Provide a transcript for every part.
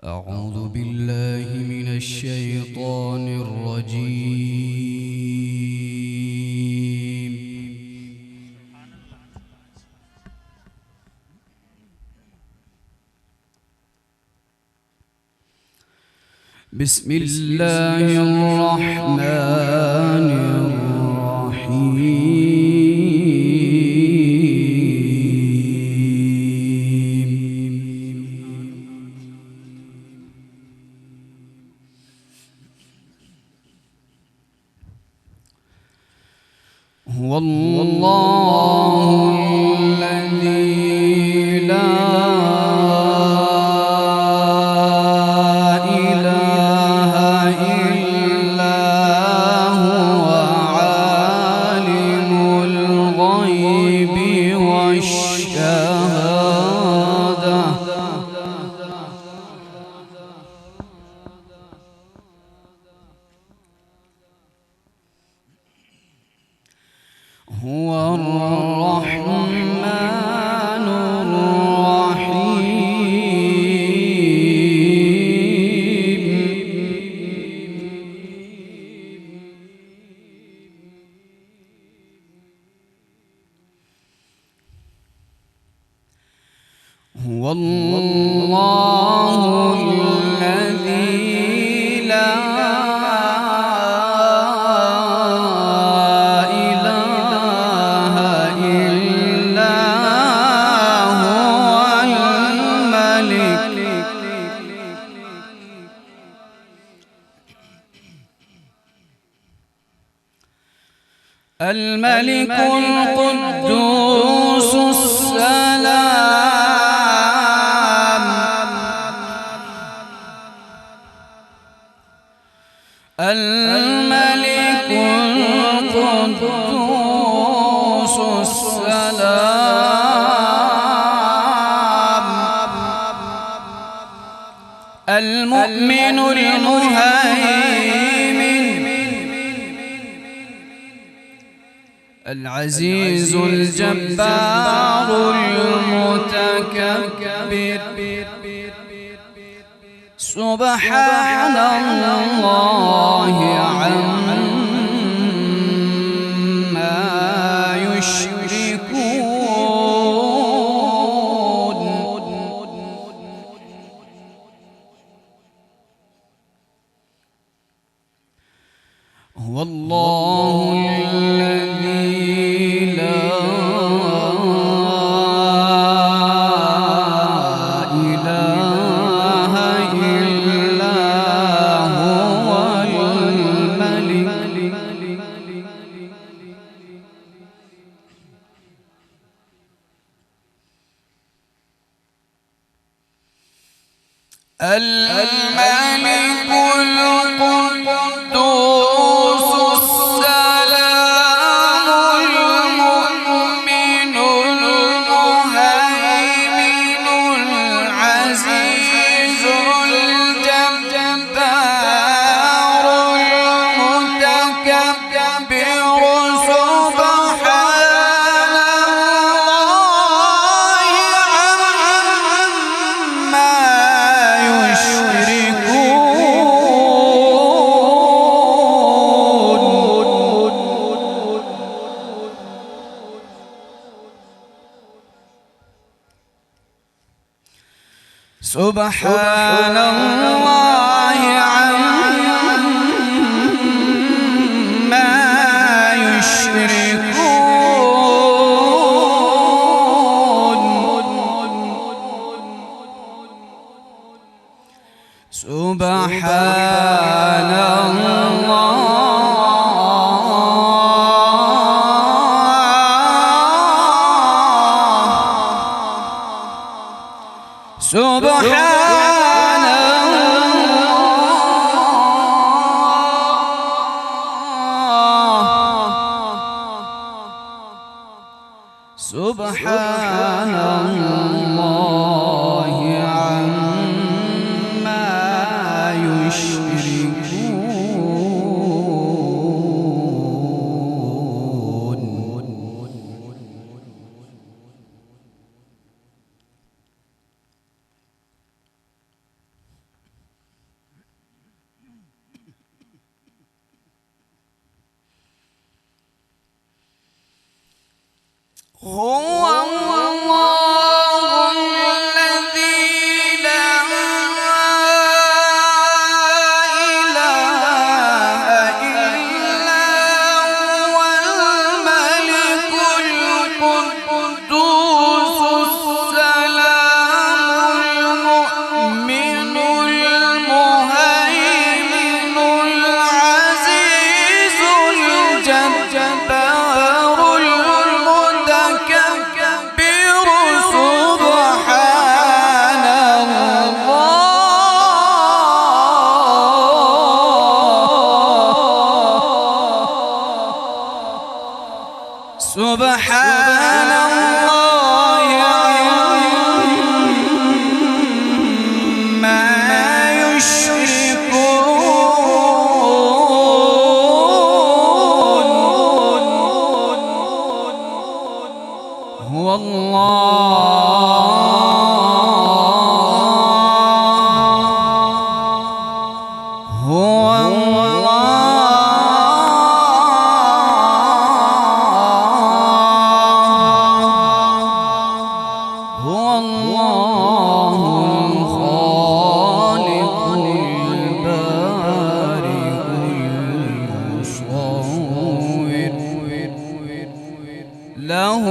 أعوذ بالله من الشيطان الرجيم. بسم الله الرحمن الرحيم. هو الله الذي لا إله إلا هو عالم الغيب والشهادة هو الرحمن الرحيم. هو الله الذي لا الملك القدوس السلام الملك القدوس السلام المؤمن المهيمن العزيز الجبار المتكبر سبحان الله عما يشركون. هو الله الذي لا إله إلا هو الملك القدوس السلام المؤمن المهيمن العزيز الجبار المتكبر سبحان الله عما سبحان الله عما يشركون. سبحان الله سبحان الله سبحان الله عما يشركون. هو الله الذي لا إله إلا هو الملك القدوس السلام المؤمن المهيمن العزيز الجبار المتكبر سبحان الله سبحان الله عما يشركون هو الله الخالق البارئ المصور له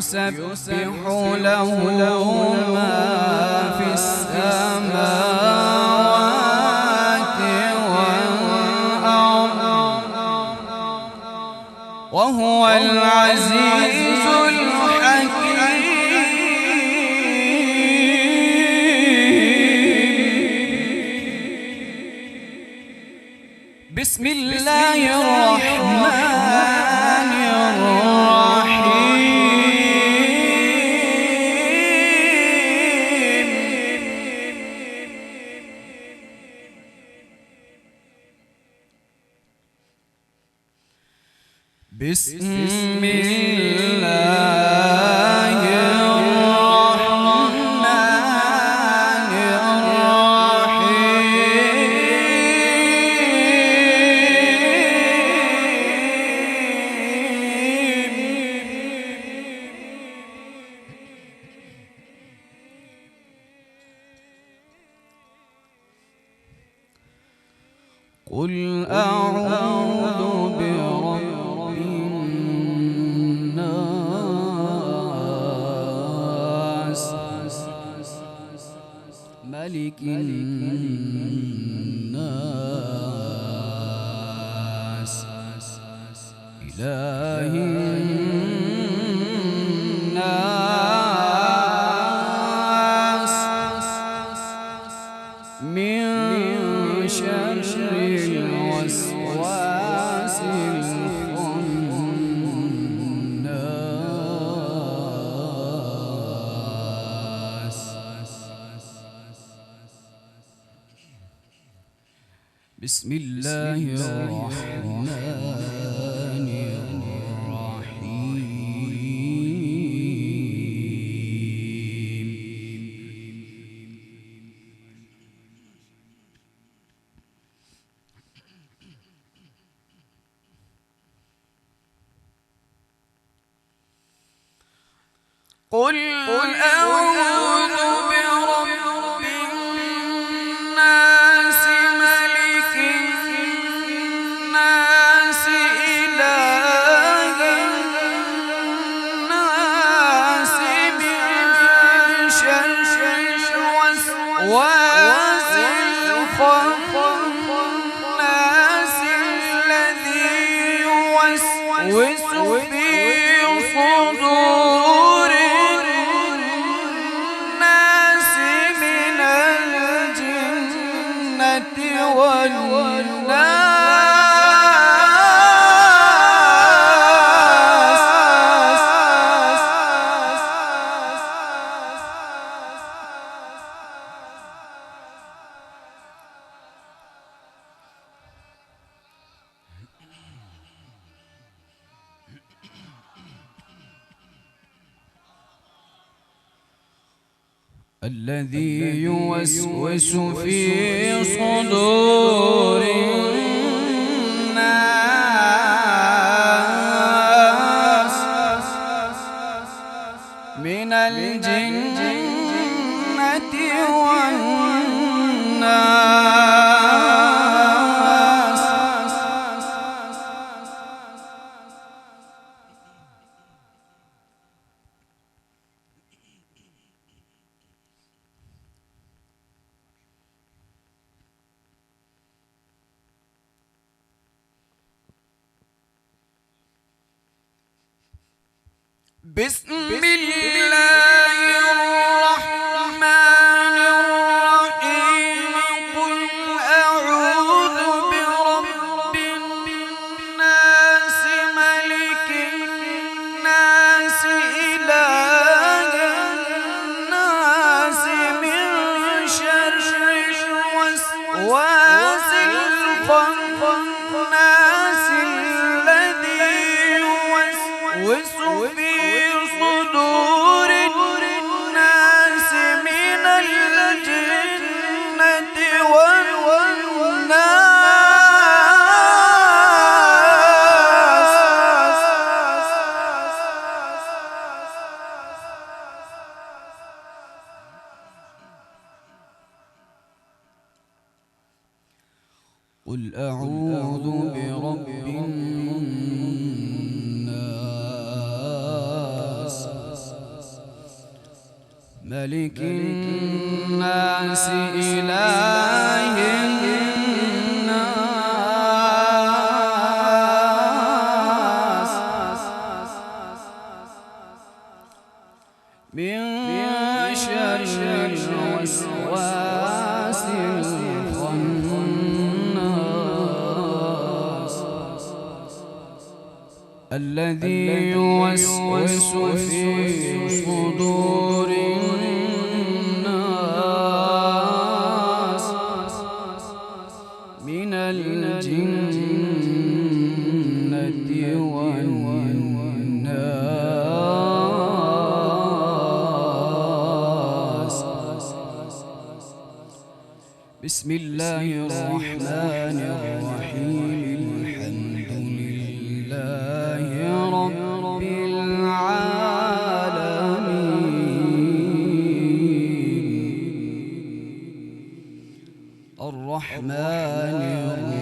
يسبح له ما في السماوات والأرض وهو العزيز الحكيم بسم الله الرحمن الرحيم بسم الله الرحمن الرحيم قل أعوذ برب الناس ملك الناس إله الناس من شر الوسواس الخناس بسم الله الرحمن قل أعوذ برب الناس ملك الناس إله الناس من شر الوسواس الخناس الذي يوسوس في صدور والناس الذي يوسوس في صدور الناس من الجنة والناس. بسم الله الرحمن الرحيم. قل أعوذ برب الناس ملك الناس إله الناس من شر الوسواس الخناس الذي يوسوس في صدور الناس من الجنة والناس. قل أعوذ برب الناس ملك الناس إله الناس من شر الوسواس الخناس الذي يوسوس في صدور الناس من الجنة والناس. بسم الله الرحمن الرحيم. الحمد لله رب العالمين الرحمن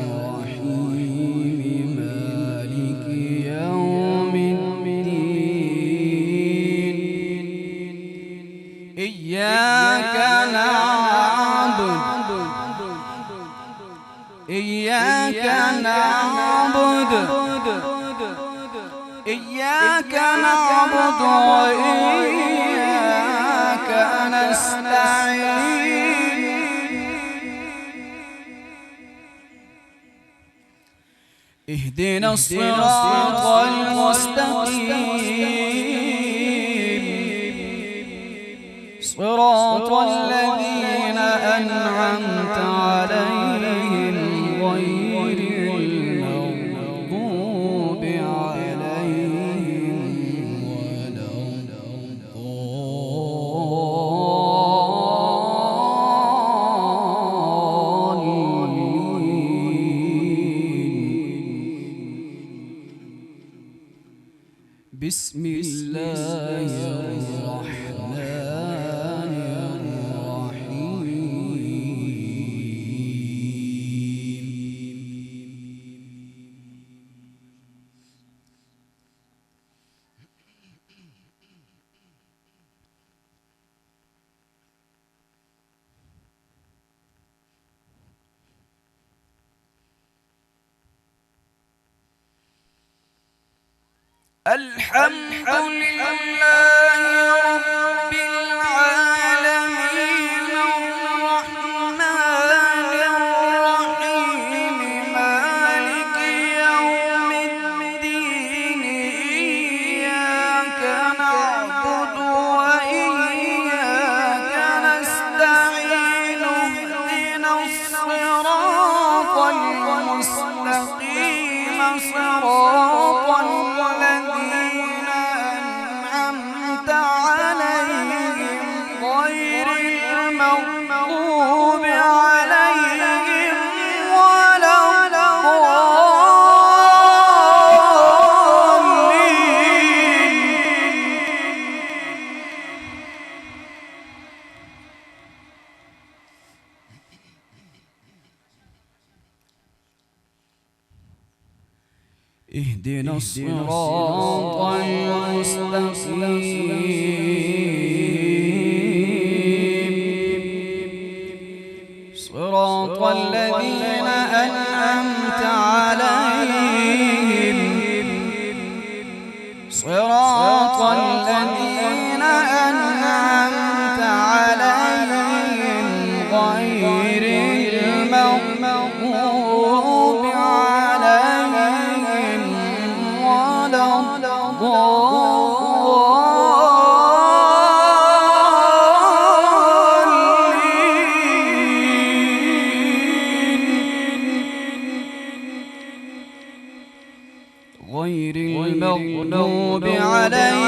الرحيم مالك يوم الدين. إياك نعبد إياك نعبد وإياك نستعين. اهدنا الصراط المستقيم صراط الذين أنعمت عليهم غير المغضوب عليهم ولا الضالين. بسم الله الرحمن الحمد لله رب العالمين الرحمن الرحيم مالك يوم الدين. إياك نعبد وإياك نستعين. اهدنا الصراط المستقيم صراط الذين أنعمت عليهم غير اهدنا الصراط المستقيم صراط الذين أنعمت عليهم صراط الذين أنعمت عليهم غير المغضوب عليهم ولا الضالين غير المغضوب عليهم